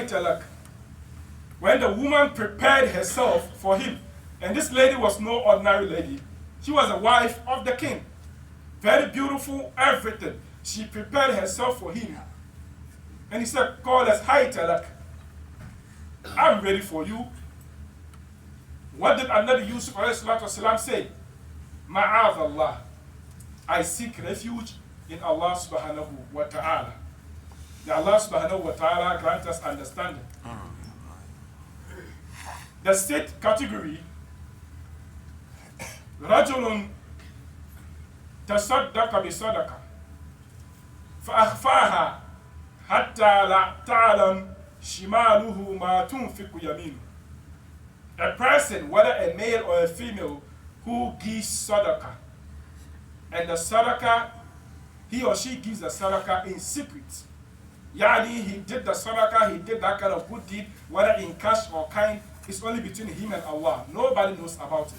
hayta lak. When the woman prepared herself for him, and this lady was no ordinary lady, she was a wife of the king. Very beautiful, everything. She prepared herself for him. And he said, call us hayta lak. I'm ready for you. What did Annabi Yusuf والسلام, say? Ma'adh Allah. I seek refuge in Allah subhanahu wa ta'ala. May Allah subhanahu wa ta'ala grant us understanding. The sixth category, رجل تصدق بصدقة فأخفاها حتى لا تعلم شماله ما تنفق يمينه. A person, whether a male or a female, who gives sadaqah, and the sadaqah, he or she gives the sadaqah in secret. Yani, he did the sadaqah, he did that kind of good deed, whether in cash or kind, it's only between him and Allah. Nobody knows about it.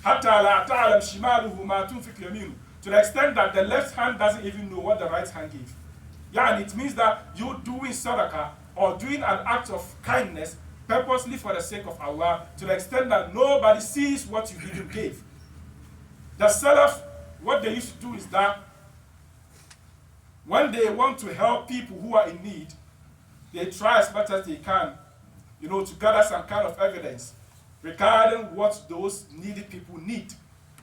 حَتَّى لَا تَعْلَمْ شِمَالُهُ مَا تُنْفِقُ يَمِينُهُ. To the extent that the left hand doesn't even know what the right hand gave. Yani, it means that you doing sadaqah or doing an act of kindness purposely for the sake of Allah, to the extent that nobody sees what you gave. The Salaf, what they used to do is that when they want to help people who are in need, they try as much as they can, to gather some kind of evidence regarding what those needy people need,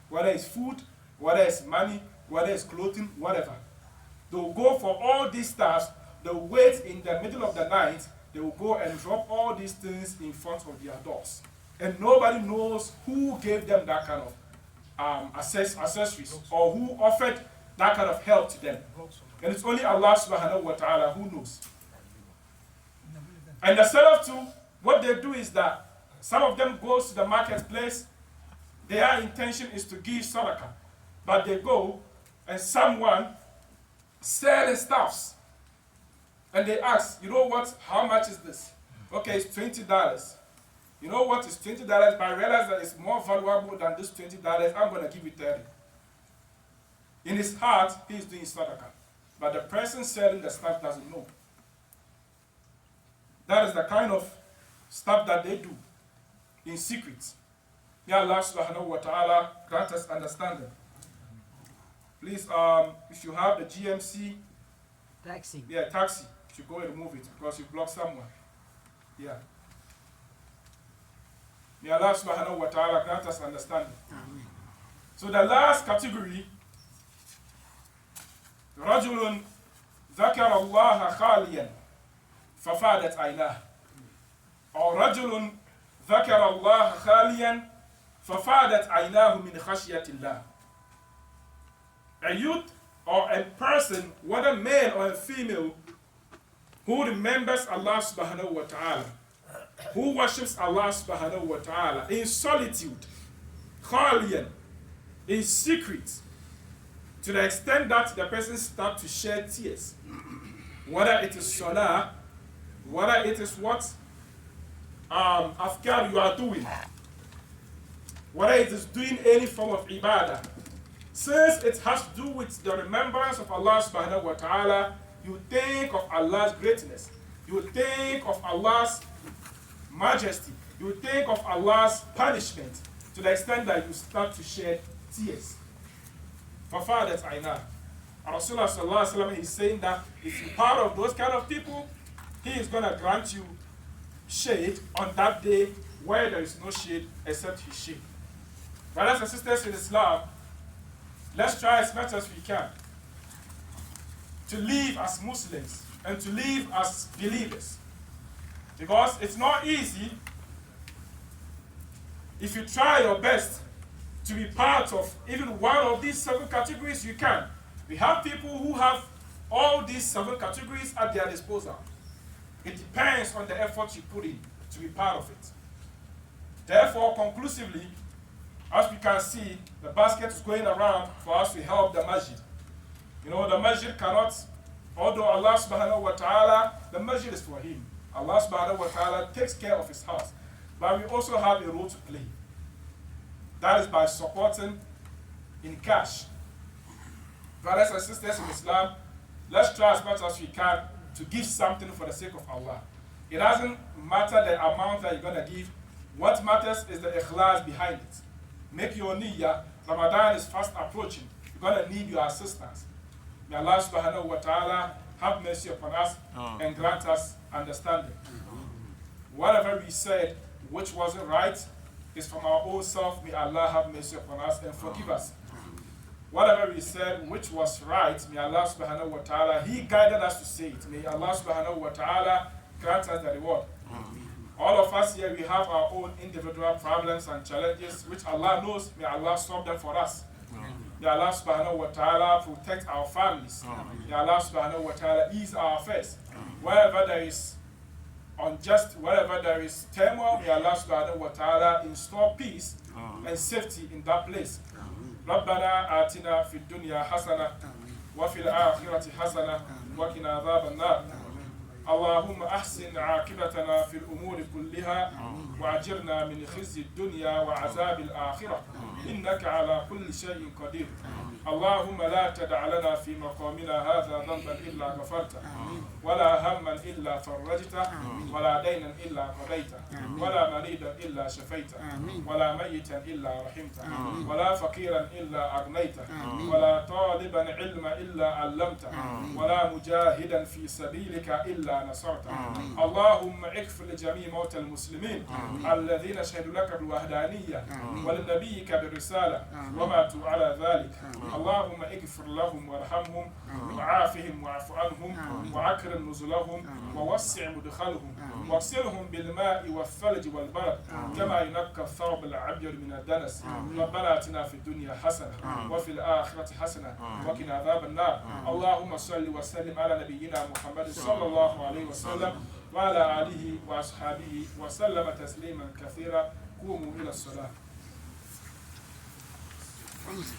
whether it's food, whether it's money, whether it's clothing, whatever. They'll go for all these stuff, they'll wait in the middle of the night, they will go and drop all these things in front of their doors. And nobody knows who gave them that kind of accessories or who offered that kind of help to them. And it's only Allah subhanahu wa ta'ala who knows. And the Salaf too, what they do is that some of them goes to the marketplace, their intention is to give sadaqah. But they go and someone selling stuffs. And they ask, you know what, how much is this? Okay, it's $20. You know what, it's $20, but I realize that it's more valuable than this $20, I'm going to give you 30. In his heart, he's doing sadaqah. But the person selling the stuff doesn't know. That is the kind of stuff that they do in secret. May Allah subhanahu wa ta'ala grant us understanding. Please, if you have the GMC, taxi. Yeah, taxi. You should go and remove it because you block someone. Yeah. May Allah subhanahu wa ta'ala grant us understanding. Amen. So the last category, رجل ذكر الله خاليا ففادت عيناه. Or رجل ذكر الله خاليا ففادت عيناه من خشية الله. A youth or a person, whether male or a female, who remembers Allah subhanahu wa ta'ala, who worships Allah subhanahu wa ta'ala in solitude, khaliyan, in secret, to the extent that the person starts to shed tears. Whether it is salah, whether it is what afkar you are doing, whether it is doing any form of ibadah, since it has to do with the remembrance of Allah subhanahu wa ta'ala, you think of Allah's greatness, you think of Allah's majesty, you think of Allah's punishment, to the extent that you start to shed tears. فَفَادَتْ عَيْنَاهُ. Rasulullah sallallahu alaihi wasallam is saying that if you're part of those kind of people, He is going to grant you shade on that day where there is no shade except His shade. Brothers and sisters in Islam, let's try as much as we can to live as Muslims and to live as believers. Because it's not easy. If you try your best to be part of even one of these 7 categories, you can. We have people who have all these 7 categories at their disposal. It depends on the effort you put in to be part of it. Therefore, conclusively, as we can see, the basket is going around for us to help the masjid. The masjid cannot, although Allah subhanahu wa ta'ala, the masjid is for him. Allah subhanahu wa ta'ala takes care of his house. But we also have a role to play. That is by supporting in cash. Brothers and sisters in Islam, let's try as much as we can to give something for the sake of Allah. It doesn't matter the amount that you're going to give. What matters is the ikhlas behind it. Make your niyyah. Ramadan is fast approaching. You're going to need your assistance. May Allah subhanahu wa ta'ala have mercy upon us and grant us understanding. Whatever we said which wasn't right is from our own self. May Allah have mercy upon us and forgive us. Whatever we said which was right, may Allah subhanahu wa ta'ala, He guided us to say it. May Allah subhanahu wa ta'ala grant us the reward. All of us here, we have our own individual problems and challenges which Allah knows. May Allah solve them for us. May Allah subhanahu wa ta'ala protect our families. May Allah subhanahu wa ta'ala ease our affairs. Wherever there is unjust, wherever there is turmoil, may Allah subhanahu wa ta'ala install peace and safety in that place. ربنا آتنا في الدنيا حسنة وفي الآخرة حسنة وقنا عذاب النار. اللهم أحسن عاقبتنا في الأمور كلها وأجرنا من خزي الدنيا وعذاب الآخرة إنك على كل شيء قدير. اللهم لا تدع لنا في مقامنا هذا ذنبا إلا غفرته ولا هما إلا فرجته ولا دينا إلا قضيته ولا مريضا إلا شفيته ولا ميتا إلا رحمته ولا فقيرا إلا أغنيته ولا طالبا علما إلا علمته ولا مجاهدا في سبيلك إلا نصرته. اللهم اغفر لجميع موتى المسلمين الذين شهدوا لك بالوحدانية ولنبيك بالرسالة وماتوا على ذلك. اللهم اغفر لهم وارحمهم وعافهم واعف عنهم وأكرم نزلهم ووسع مدخلهم واغسلهم بالماء والثلج والبرد كما ينقى الثوب الأبيض من الدنس. ربنا آتنا في الدنيا حسنة وفي الآخرة حسنة وقنا عذاب النار. اللهم صل وسلم على نبينا محمد صلى الله عليه وسلم وعلى آله وأصحابه وسلم تسليما كثيرا. قوموا إلى الصلاة.